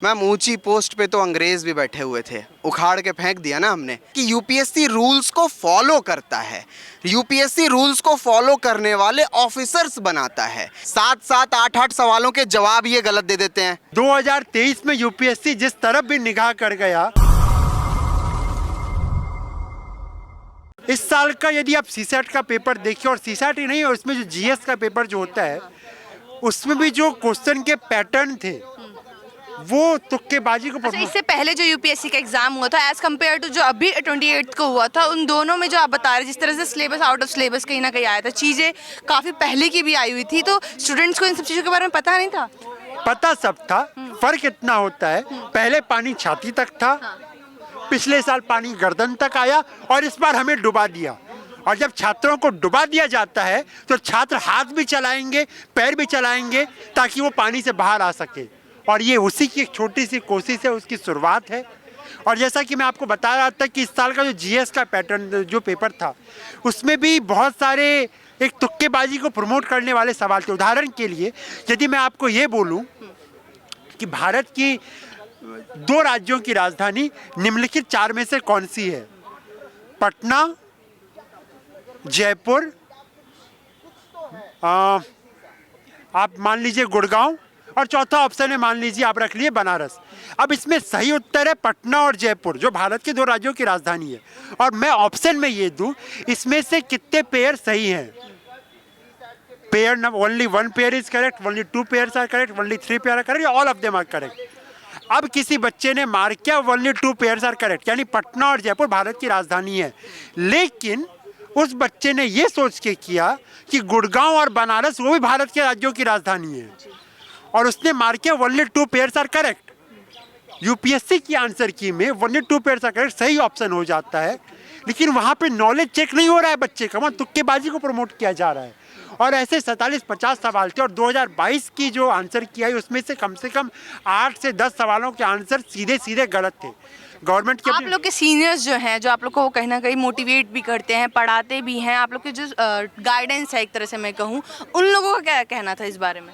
Ma'am ऊंची post पे तो अंग्रेज भी बैठे हुए थे, उखाड़ के फेंक दिया ना हमने कि यूपीएससी रूल्स को फॉलो करता है। यूपीएससी रूल्स को फॉलो करने वाले ऑफिसर्स बनाता है। 7-7 8-8 सवालों के जवाब ये गलत दे देते हैं। 2023 में यूपीएससी जिस तरफ भी निगाह कर गया, इस साल का यदि आप सीसैट का पेपर देखिए, और सीसैट ही नहीं है, उसमें जो जीएस का पेपर जो होता है उसमें भी जो क्वेश्चन के पैटर्न थे वो तुक्केबाजी को अच्छा, इससे पहले जो यूपीएससी का एग्जाम हुआ था एज कम्पेयर टू जो अभी 28 को हुआ था, उन दोनों में जो आप बता रहे हैं जिस तरह से सिलेबस आउट ऑफ सिलेबस कहीं ना कहीं आया था, चीज़ें काफ़ी पहले की भी आई हुई थी, तो स्टूडेंट्स को इन सब चीज़ों के बारे में पता नहीं था। पता सब था। फर्क इतना होता है, पहले पानी छाती तक था, पिछले साल पानी गर्दन तक आया और इस बार हमें डुबा दिया। और जब छात्रों को डुबा दिया जाता है तो छात्र हाथ भी चलाएंगे, पैर भी चलाएंगे ताकि वो पानी से बाहर आ सके, और ये उसी की एक छोटी सी कोशिश है, उसकी शुरुआत है। और जैसा कि मैं आपको बता रहा था कि इस साल का जो जीएस का पैटर्न जो पेपर था उसमें भी बहुत सारे एक तुक्केबाजी को प्रमोट करने वाले सवाल थे। उदाहरण के लिए यदि मैं आपको ये बोलूं कि भारत की 2 राज्यों की राजधानी निम्नलिखित 4 में से कौन सी है? पटना, जयपुर, आप मान लीजिए गुड़गांव, और चौथा ऑप्शन है मान लीजिए आप रख लिए बनारस। अब इसमें सही उत्तर है पटना और जयपुर, जो भारत के 2 राज्यों की राजधानी है। और मैं ऑप्शन में ये दूं, इसमें से कितने पेयर सही हैं? Pair only 1 pair is correct, only 2 pairs are correct, only 3 pair are correct, all of them are correct. अब किसी बच्चे ने मार्क किया ओनली 2 पेयर्स आर करेक्ट, यानी पटना और जयपुर भारत की राजधानी है। लेकिन उस बच्चे ने ये सोच के किया कि गुड़गांव और बनारस वो भी भारत के राज्यों की राजधानी है, और उसने मार्क किया only 2 pairs are correct. UPSC की आंसर की में ओनली 2 पेयर्स आर करेक्ट सही ऑप्शन हो जाता है, लेकिन वहाँ पे नॉलेज चेक नहीं हो रहा है बच्चे का, वहाँ तुक्केबाजी को प्रमोट किया जा रहा है। और ऐसे 47-50 सवाल थे, और 2022 की जो आंसर की है उसमें से कम 8 से 10 सवालों के आंसर सीधे सीधे गलत थे। गवर्नमेंट के आप लोग के सीनियर्स जो हैं, जो आप लोग को कहीं ना कहीं मोटिवेट भी करते हैं, पढ़ाते भी हैं, आप लोग के जो गाइडेंस है एक तरह से मैं कहूँ, उन लोगों का क्या कहना था इस बारे में?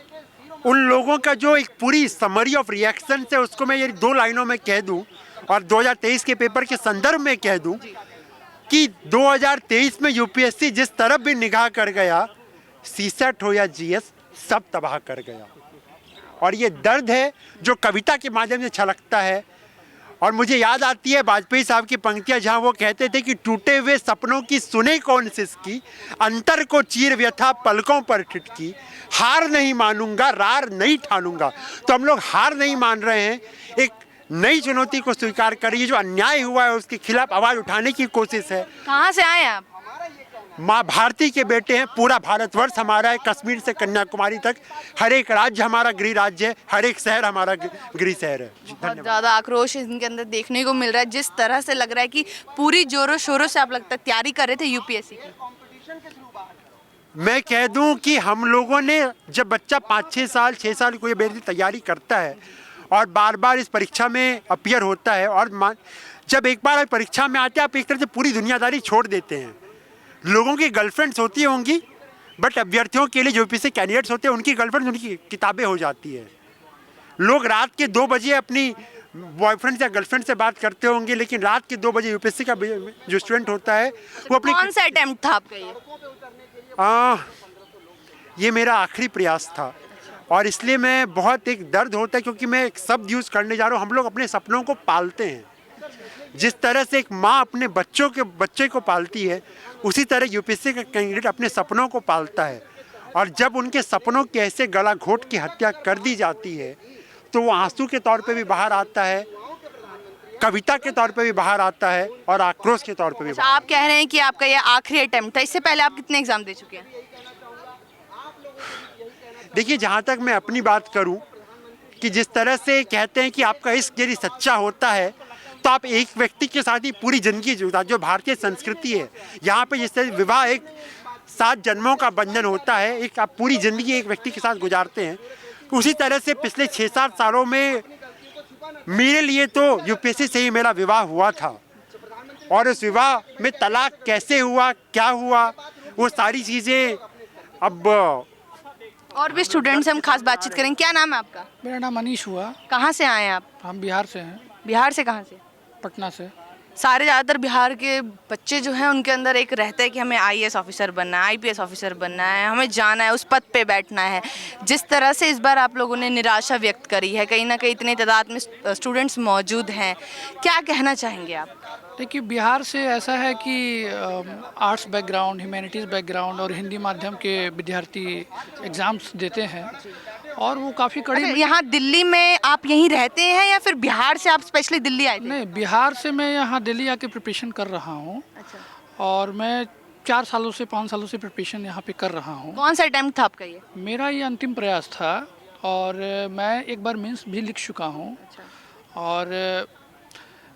उन लोगों का जो एक पूरी समरी ऑफ रिएक्शन है उसको मैं ये 2 लाइनों में कह दूं, और 2023 के पेपर के संदर्भ में कह दूं कि 2023 में यूपीएससी जिस तरफ भी निगाह कर गया, सीसैट हो या जीएस, सब तबाह कर गया। और ये दर्द है जो कविता के माध्यम से छलकता है। और मुझे याद आती है वाजपेयी साहब की पंक्तियां, जहां वो कहते थे कि टूटे हुए सपनों की सुने कौन सिसकी, अंतर को चीर व्यथा पलकों पर ठिठकी, हार नहीं मानूंगा रार नहीं ठानूंगा। तो हम लोग हार नहीं मान रहे हैं, एक नई चुनौती को स्वीकार करिए। जो अन्याय हुआ है उसके खिलाफ आवाज उठाने की कोशिश है। कहाँ से आए आप? माँ भारती के बेटे हैं, पूरा भारतवर्ष हमारा है, कश्मीर से कन्याकुमारी तक, हर एक राज्य हमारा गृह राज्य है, हर एक शहर हमारा गृह शहर है। बहुत ज़्यादा आक्रोश इनके अंदर देखने को मिल रहा है, जिस तरह से लग रहा है कि पूरी जोरों शोरों से आप लगता है तैयारी कर रहे थे यूपीएससी की। मैं कह दूं कि हम लोगों ने, जब बच्चा 5-6 साल 6 साल कोई बेहतरीन तैयारी करता है और बार बार इस परीक्षा में अपीयर होता है, और जब एक बार परीक्षा में आते हैं आप एक तरह से पूरी दुनियादारी छोड़ देते हैं। लोगों की गर्लफ्रेंड्स होती होंगी, बट अभ्यर्थियों के लिए जो यूपीएससी कैंडिडेट्स होते हैं उनकी गर्लफ्रेंड्स उनकी किताबें हो जाती है। लोग रात के 2 बजे अपनी बॉयफ्रेंड या गर्लफ्रेंड से बात करते होंगे, लेकिन रात के 2 बजे यूपीएससी का जो स्टूडेंट होता है वो अपनी, कौन सा अटेम्प्ट था आपका ये मेरा आखिरी प्रयास था, और इसलिए मैं बहुत एक दर्द होता है क्योंकि मैं एक शब्द यूज़ करने जा रहा हूँ। हम लोग अपने सपनों को पालते हैं, जिस तरह से एक माँ अपने बच्चे को पालती है, उसी तरह यूपीएससी का कैंडिडेट अपने सपनों को पालता है। और जब उनके सपनों की ऐसे गला घोट की हत्या कर दी जाती है तो वो आंसू के तौर पे भी बाहर आता है, कविता के तौर पे भी बाहर आता है, और आक्रोश के तौर पे भी। अच्छा, आप कह रहे हैं कि आपका ये आखिरी अटेम्प्ट था, इससे पहले आप कितने एग्जाम दे चुके हैं? देखिए, जहाँ तक मैं अपनी बात करूँ कि जिस तरह से कहते हैं कि आपका इश्क यदि सच्चा होता है तो आप एक व्यक्ति के साथ ही पूरी जिंदगी जो भारतीय संस्कृति है, यहाँ पे जिस तरह विवाह एक 7 जन्मों का बंधन होता है, एक आप पूरी ज़िंदगी एक व्यक्ति के साथ गुजारते हैं, उसी तरह से पिछले 6-7 सालों में मेरे लिए तो यूपीएससी से ही मेरा विवाह हुआ था। और उस विवाह में तलाक कैसे हुआ, क्या हुआ, वो सारी चीज़ें अब और भी स्टूडेंट्स हम खास बातचीत करेंगे। क्या नाम है आपका? मेरा नाम अनीश हुआ। कहाँ से आए हैं आप? हम बिहार से हैं, बिहार से कहाँ से? पटना से। सारे ज़्यादातर बिहार के बच्चे जो हैं उनके अंदर एक रहता है कि हमें आईएएस ऑफिसर बनना है, आईपीएस ऑफिसर बनना है, हमें जाना है, उस पद पे बैठना है। जिस तरह से इस बार आप लोगों ने निराशा व्यक्त करी है, कहीं ना कहीं इतने तादाद में स्टूडेंट्स मौजूद हैं, क्या कहना चाहेंगे आप? देखिए, बिहार से ऐसा है कि आर्ट्स बैकग्राउंड, ह्यूमैनिटीज़ बैकग्राउंड और हिंदी माध्यम के विद्यार्थी एग्ज़ाम्स देते हैं और वो काफ़ी कड़ी। अच्छा, यहाँ दिल्ली में आप यहीं रहते हैं या फिर बिहार से आप स्पेशली दिल्ली आए थे? नहीं, बिहार से मैं यहाँ दिल्ली आके प्रिपरेशन कर रहा हूँ। अच्छा। और मैं 4 सालों से 5 सालों से प्रिपरेशन यहाँ पे कर रहा हूँ। कौन सा अटेम्प्ट था आपका ये? मेरा ये अंतिम प्रयास था और मैं एक बार मेंस भी लिख चुका हूँ। और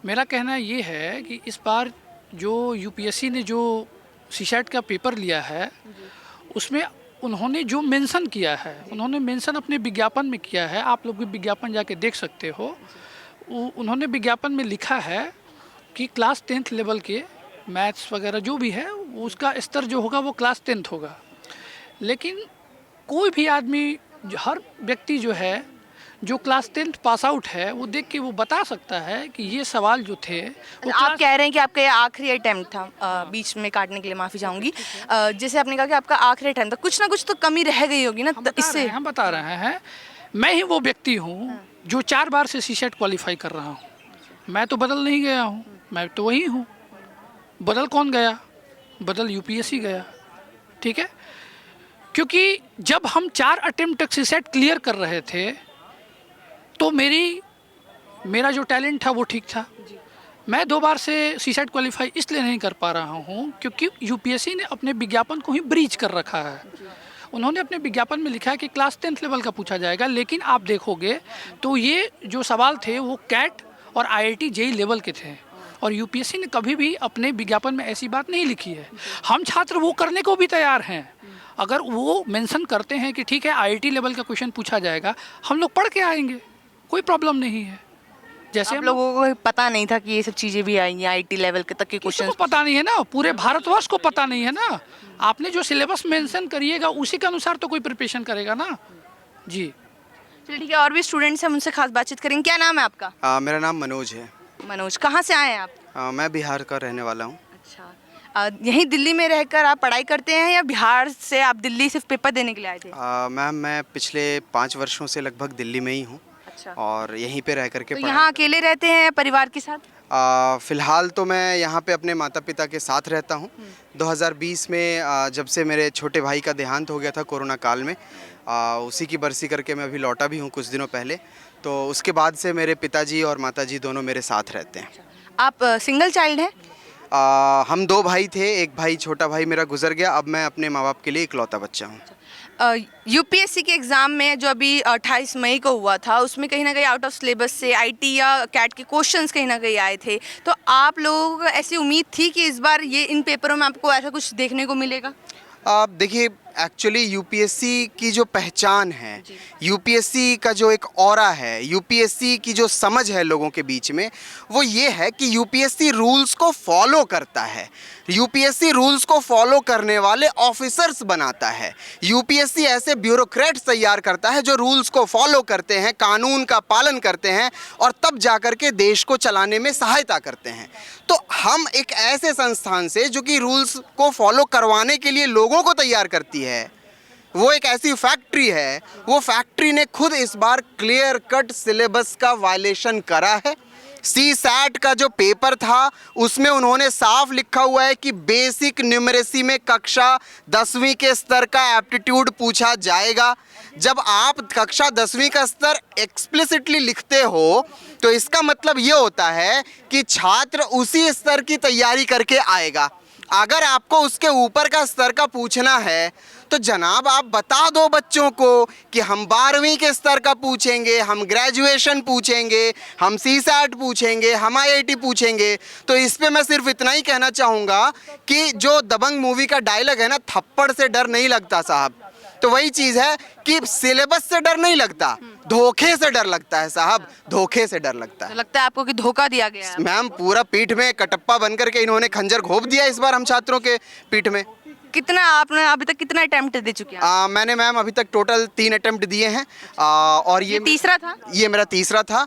मेरा कहना ये है कि इस बार जो यूपीएससी ने जो सीसैट का पेपर लिया है उसमें उन्होंने जो मेंशन किया है, उन्होंने मेंशन अपने विज्ञापन में किया है। आप लोग भी विज्ञापन जाके देख सकते हो। उन्होंने विज्ञापन में लिखा है कि क्लास 10th लेवल के मैथ्स वगैरह जो भी है उसका स्तर जो होगा वो क्लास 10th होगा। लेकिन कोई भी आदमी, हर व्यक्ति जो है जो क्लास 10th पास आउट है, वो देख के वो बता सकता है कि ये सवाल जो थे वो आप कह रहे हैं कि आपका ये आखिरी अटेम्प्ट था। बीच में काटने के लिए माफ़ी चाहूँगी। जैसे आपने कहा कि आपका आखिरी अटेम्प्ट था, कुछ ना कुछ तो कमी रह गई होगी ना इससे। हम बता रहे हैं, मैं ही वो व्यक्ति हूँ जो 4 बार से सीसैट क्वालिफाई कर रहा हूँ। मैं तो बदल नहीं गया हूँ, मैं तो वही हूँ। बदल कौन गया? बदल यूपीएससी गया। ठीक है, क्योंकि जब हम 4 अटेम्प्ट तक सीसैट क्लियर कर रहे थे तो मेरा जो टैलेंट था वो ठीक था। मैं 2 बार से सीसैट क्वालिफाई इसलिए नहीं कर पा रहा हूँ क्योंकि यूपीएससी ने अपने विज्ञापन को ही ब्रीच कर रखा है। उन्होंने अपने विज्ञापन में लिखा है कि क्लास 10th लेवल का पूछा जाएगा, लेकिन आप देखोगे तो ये जो सवाल थे वो कैट और आईआईटी जेईई लेवल के थे। और यूपीएससी ने कभी भी अपने विज्ञापन में ऐसी बात नहीं लिखी है। हम छात्र वो करने को भी तैयार हैं। अगर वो मेंशन करते हैं कि ठीक है आईआईटी लेवल का क्वेश्चन पूछा जाएगा, हम लोग पढ़ के आएंगे, कोई प्रॉब्लम नहीं है। जैसे आप लोगों को पता नहीं था कि ये सब चीज़ें भी आएंगी, आईटी लेवल के तक के क्वेश्चन क्वेश्चन पता नहीं है ना, पूरे भारतवर्ष को पता नहीं है ना। आपने जो सिलेबस मेंशन करिएगा उसी के अनुसार तो कोई प्रिपरेशन करेगा ना। जी चलिए ठीक है, और भी स्टूडेंट्स हैं, उनसे खास बातचीत करेंगे। क्या नाम है आपका? मेरा नाम मनोज है। मनोज, कहाँ से आए हैं आप? मैं बिहार का रहने वाला हूँ। अच्छा, यहीं दिल्ली में रहकर आप पढ़ाई करते हैं या बिहार से आप दिल्ली सिर्फ पेपर देने के लिए आए थे? मैम, मैं पिछले 5 वर्षों से लगभग दिल्ली में ही हूँ। अच्छा, और यहीं पे रह करके तो यहाँ अकेले रहते हैं या परिवार के साथ? फ़िलहाल तो मैं यहाँ पे अपने माता पिता के साथ रहता हूँ। 2020 में जब से मेरे छोटे भाई का देहांत हो गया था कोरोना काल में, उसी की बरसी करके मैं अभी लौटा भी हूँ कुछ दिनों पहले। तो उसके बाद से मेरे पिताजी और माताजी दोनों मेरे साथ रहते हैं। आप सिंगल चाइल्ड हैं? हम 2 भाई थे, एक भाई, छोटा भाई मेरा गुजर गया। अब मैं अपने माँ बाप के लिए इकलौता बच्चा हूँ। यूपीएससी के एग्ज़ाम में जो अभी 28 मई को हुआ था, उसमें कहीं ना कहीं आउट ऑफ सिलेबस से आईटी या कैट के क्वेश्चंस कहीं ना कहीं आए थे। तो आप लोगों को ऐसी उम्मीद थी कि इस बार ये इन पेपरों में आपको ऐसा कुछ देखने को मिलेगा? देखिए, एक्चुअली यूपीएससी की जो पहचान है, यूपीएससी का जो एक ऑरा है, यूपीएससी की जो समझ है लोगों के बीच में, वो ये है कि यूपीएससी रूल्स को फॉलो करता है। यूपीएससी रूल्स को फॉलो करने वाले ऑफिसर्स बनाता है। यूपीएससी ऐसे ब्यूरोक्रेट्स तैयार करता है जो रूल्स को फॉलो करते हैं, कानून का पालन करते हैं और तब जाकर के देश को चलाने में सहायता करते हैं। तो हम एक ऐसे संस्थान से जो कि रूल्स को फॉलो करवाने के लिए लोगों को तैयार करती है, वो एक ऐसी फैक्ट्री है, वो फैक्ट्री ने खुद इस बार क्लियर कट सिलेबस का वायलेशन करा है। सीसैट का जो पेपर था उसमें उन्होंने साफ लिखा हुआ है कि बेसिक न्यूमरेसी में कक्षा 10वीं के स्तर का एप्टीट्यूड पूछा जाएगा। जब आप कक्षा 10वीं का स्तर एक्सप्लिसिटली लिखते हो तो इसका मतलब ये होता है कि छात्र उसी स्तर की तैयारी करके आएगा। अगर आपको उसके ऊपर का स्तर का पूछना है तो जनाब आप बता दो बच्चों को कि हम 12वीं के स्तर का पूछेंगे, हम ग्रेजुएशन पूछेंगे, हम सीसैट पूछेंगे, हम आईआईटी पूछेंगे। तो इस पे मैं सिर्फ इतना ही कहना चाहूँगा कि जो दबंग मूवी का डायलॉग है ना, थप्पड़ से डर नहीं लगता साहब, तो वही चीज़ है कि सिलेबस से डर नहीं लगता, धोखे से डर लगता है साहब, धोखे से डर लगता है। तो लगता है आपको कि धोखा दिया गया है? मैम, पूरा पीठ में कटप्पा बन करके इन्होंने खंजर घोंप दिया इस बार हम छात्रों के पीठ में। कितना आपने अभी तक कितना अटेम्प्ट दे चुके हैं? मैंने मैम अभी तक टोटल 3 अटेम्प्ट दिए हैं और ये तीसरा था? ये मेरा तीसरा था।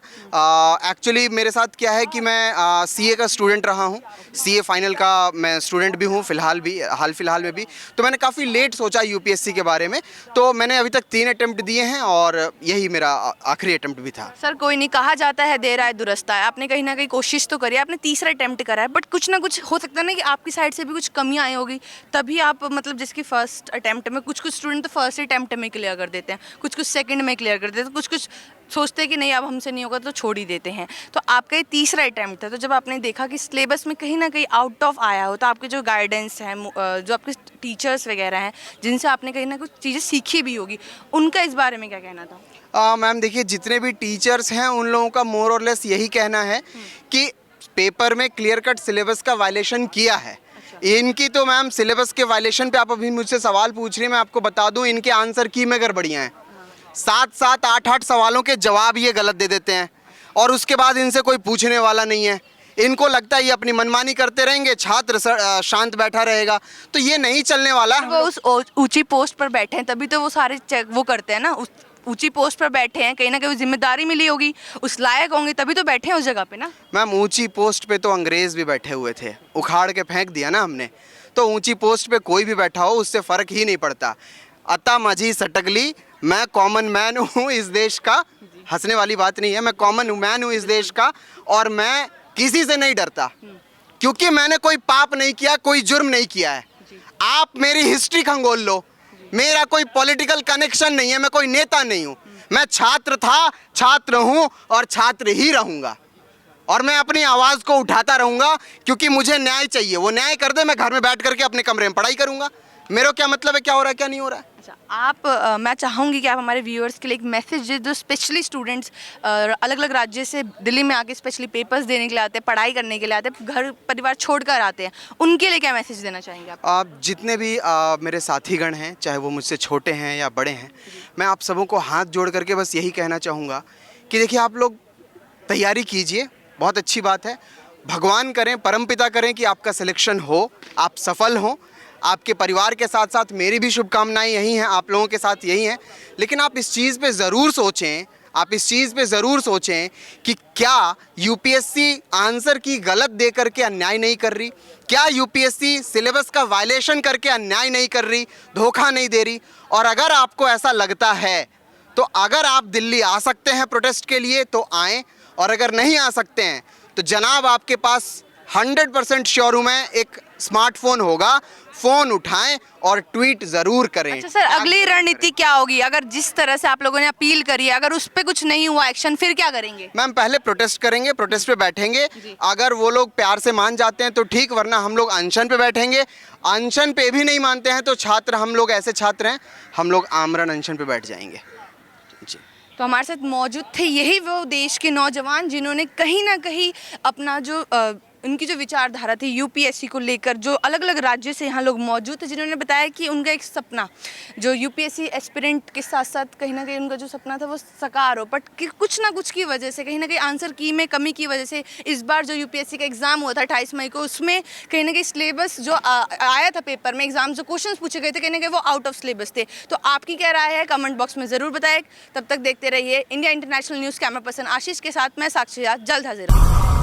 एक्चुअली मेरे साथ क्या है कि मैं सीए का स्टूडेंट रहा हूँ, सीए फाइनल का मैं स्टूडेंट भी हूँ हाल फिलहाल में भी। तो मैंने काफ़ी लेट सोचा यूपीएससी के बारे में, तो मैंने अभी तक 3 अटेम्प्ट दिए हैं और यही मेरा आखिरी अटेम्प्ट भी था। सर कोई नहीं, कहा जाता है देर आए दुरुस्त आए। आपने कहीं ना कहीं कोशिश तो करी, आपने तीसरा अटेम्प्ट करा है, बट कुछ ना कुछ हो सकता है ना कि आपकी साइड से भी कुछ कमियां आई होगी, तभी आप मतलब जिसकी फर्स्ट अटेम्प्ट में, कुछ स्टूडेंट तो फर्स्ट अटेम्प्ट में क्लियर कर देते हैं, कुछ सेकंड में क्लियर कर देते हैं, कुछ सोचते हैं कि नहीं अब हमसे नहीं होगा तो छोड़ ही देते हैं। तो आपका ये तीसरा अटेम्प्ट था, तो जब आपने देखा कि सिलेबस में कहीं ना कहीं आउट ऑफ आया हो, तो आपके जो गाइडेंस हैं, जो आपके टीचर्स वगैरह हैं जिनसे आपने कहीं ना कुछ चीज़ें सीखी भी होगी, उनका इस बारे में क्या कहना था? मैम देखिए, जितने भी टीचर्स हैं उन लोगों का मोर और लेस यही कहना है कि पेपर में क्लियर कट सिलेबस का वायलेशन किया है। इनकी तो मैम सिलेबस के वायलेशन पे आप अभी मुझसे सवाल पूछ रही हैं, मैं आपको बता दूं इनके आंसर की में गड़बड़ियाँ हैं। 7-7, 8-8 सवालों के जवाब ये गलत दे देते हैं और उसके बाद इनसे कोई पूछने वाला नहीं है। इनको लगता है ये अपनी मनमानी करते रहेंगे, छात्र शांत बैठा रहेगा, तो ये नहीं चलने वाला। वो उस ऊंची पोस्ट पर बैठे हैं तभी तो वो सारे चेक वो करते हैं ना, उस ऊंची पोस्ट पर बैठे हैं, कहीं ना कहीं जिम्मेदारी मिली होगी, उस लायक होंगे तभी तो बैठे हैं उस जगह पे ना। मैम ऊंची पोस्ट पे तो अंग्रेज भी बैठे हुए थे, उखाड़ के फेंक दिया ना हमने। तो ऊंची पोस्ट पे कोई भी बैठा हो उससे फ़र्क ही नहीं पड़ता। अता मजी सटकली, मैं कॉमन मैन हूँ इस देश का, हंसने वाली बात नहीं है, मैं कॉमन मैन हूँ इस देश का और मैं किसी से नहीं डरता क्योंकि मैंने कोई पाप नहीं किया, कोई जुर्म नहीं किया है। आप मेरी हिस्ट्री खंगोल लो, मेरा कोई पॉलिटिकल कनेक्शन नहीं है, मैं कोई नेता नहीं हूँ, मैं छात्र था, छात्र हूँ और छात्र ही रहूँगा और मैं अपनी आवाज़ को उठाता रहूँगा क्योंकि मुझे न्याय चाहिए। वो न्याय कर दे, मैं घर में बैठ करके अपने कमरे में पढ़ाई करूँगा। मेरा क्या मतलब है क्या हो रहा है क्या नहीं हो रहा है। अच्छा, आप मैं चाहूँगी कि आप हमारे व्यूअर्स के लिए एक मैसेज दे, जो स्पेशली स्टूडेंट्स अलग अलग राज्य से दिल्ली में आके स्पेशली पेपर्स देने के लिए आते हैं, पढ़ाई करने के लिए आते हैं, घर परिवार छोड़कर आते हैं, उनके लिए क्या मैसेज देना चाहेंगे आप? जितने भी मेरे साथीगण हैं, चाहे वो मुझसे छोटे हैं या बड़े हैं, मैं आप सबों को हाथ जोड़ करके बस यही कहना चाहूँगा कि देखिए आप लोग तैयारी कीजिए, बहुत अच्छी बात है, भगवान करें, परमपिता करें कि आपका सिलेक्शन हो, आप सफल हों। आपके परिवार के साथ साथ मेरी भी शुभकामनाएं यही हैं, आप लोगों के साथ यही हैं। लेकिन आप इस चीज़ पे ज़रूर सोचें, आप इस चीज़ पे ज़रूर सोचें कि क्या यूपीएससी आंसर की गलत दे करके अन्याय नहीं कर रही, क्या यूपीएससी सिलेबस का वायलेशन करके अन्याय नहीं कर रही, धोखा नहीं दे रही। और अगर आपको ऐसा लगता है तो अगर आप दिल्ली आ सकते हैं प्रोटेस्ट के लिए तो आएँ, और अगर नहीं आ सकते हैं तो जनाब आपके पास 100% श्योर हूँ मैं, एक स्मार्टफोन होगा, फ़ोन उठाएं और ट्वीट ज़रूर करें। अच्छा सर, अगली रणनीति क्या होगी? अगर जिस तरह से आप लोगों ने अपील करी है, अगर उस पर कुछ नहीं हुआ एक्शन, फिर क्या करेंगे? मैम पहले प्रोटेस्ट करेंगे, प्रोटेस्ट पे बैठेंगे, अगर वो लोग प्यार से मान जाते हैं तो ठीक, वरना हम लोग अनशन पे बैठेंगे। अनशन पे भी नहीं मानते हैं तो छात्र, हम लोग ऐसे छात्र हैं, हम लोग आमरण अनशन पे बैठ जाएंगे। तो हमारे साथ मौजूद थे यही वो देश के नौजवान जिन्होंने कहीं ना कहीं अपना जो उनकी जो विचारधारा थी यूपीएससी को लेकर, जो अलग अलग राज्यों से यहाँ लोग मौजूद थे, जिन्होंने बताया कि उनका एक सपना जो यूपीएससी एस्पिरेंट के साथ साथ कहीं ना कहीं उनका जो सपना था वो साकार हो, बट कि कुछ ना कुछ की वजह से, कहीं ना कहीं आंसर की में कमी की वजह से इस बार जो यूपीएससी का एग्ज़ाम हुआ था 28 मई को, उसमें कहीं ना कहीं सिलेबस जो आया था पेपर में, एग्जाम जो क्वेश्चन पूछे गए थे, कहीं ना कहीं वो आउट ऑफ सिलेबस थे। तो आपकी क्या राय है कमेंट बॉक्स में ज़रूर बताएं। तब तक देखते रहिए India international news. Camera person Ashish के साथ मैं साक्षी, जल्द हाजिर हूँ।